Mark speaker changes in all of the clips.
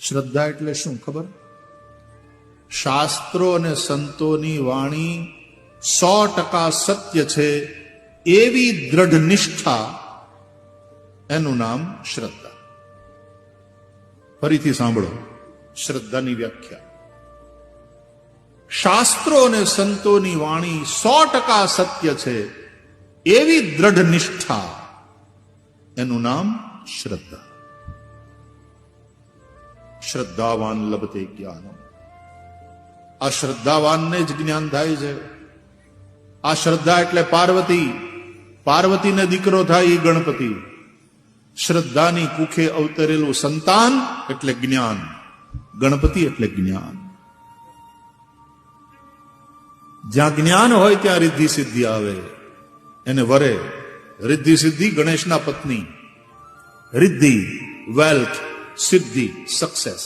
Speaker 1: શ્રદ્ધા એટલે શું ખબર? શાસ્ત્રો અને સંતોની વાણી 100% સત્ય છે એવી દ્રઢ નિષ્ઠા, એનું નામ શ્રદ્ધા. ફરીથી સાંભળો શ્રદ્ધાની વ્યાખ્યા. શાસ્ત્રો અને સંતોની વાણી 100% સત્ય છે એવી દ્રઢ નિષ્ઠા, એનું નામ શ્રદ્ધા. શ્રદ્ધાવાન લભતે જ્ઞાનમ. આ શ્રદ્ધાવાનને જ જ્ઞાન થાય છે. આ શ્રદ્ધા એટલે પાર્વતી, પાર્વતીને દીકરો થાય એ ગણપતિ. શ્રદ્ધાની કુખે અવતરેલું સંતાન એટલે જ્ઞાન, ગણપતિ એટલે જ્ઞાન. જ્યાં જ્ઞાન હોય ત્યાં રિદ્ધિ સિદ્ધિ આવે, એને વરે. રિદ્ધિ સિદ્ધિ ગણેશના પત્ની. રિદ્ધિ વેલ્થ, સિદ્ધિ સક્સેસ,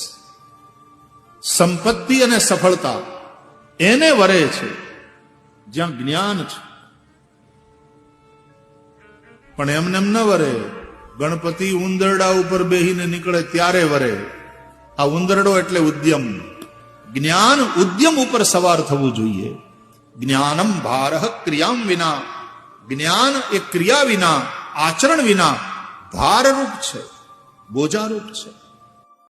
Speaker 1: સંપત્તિ અને સફળતા એને વરે છે જ્યાં જ્ઞાન છે. પણ એમને એમ ન વરે. ગણપતિ ઉંદરડા ઉપર બેહીને નીકળે ત્યારે વરે. આ ઉંદરડો એટલે ઉદ્યમ. જ્ઞાન ઉદ્યમ ઉપર સવાર થવું જોઈએ. જ્ઞાનમ ભારઃ ક્રિયામ વિના. જ્ઞાન એ ક્રિયા વિના, આચરણ વિના ભારરૂપ છે, બોજારૂપ છે.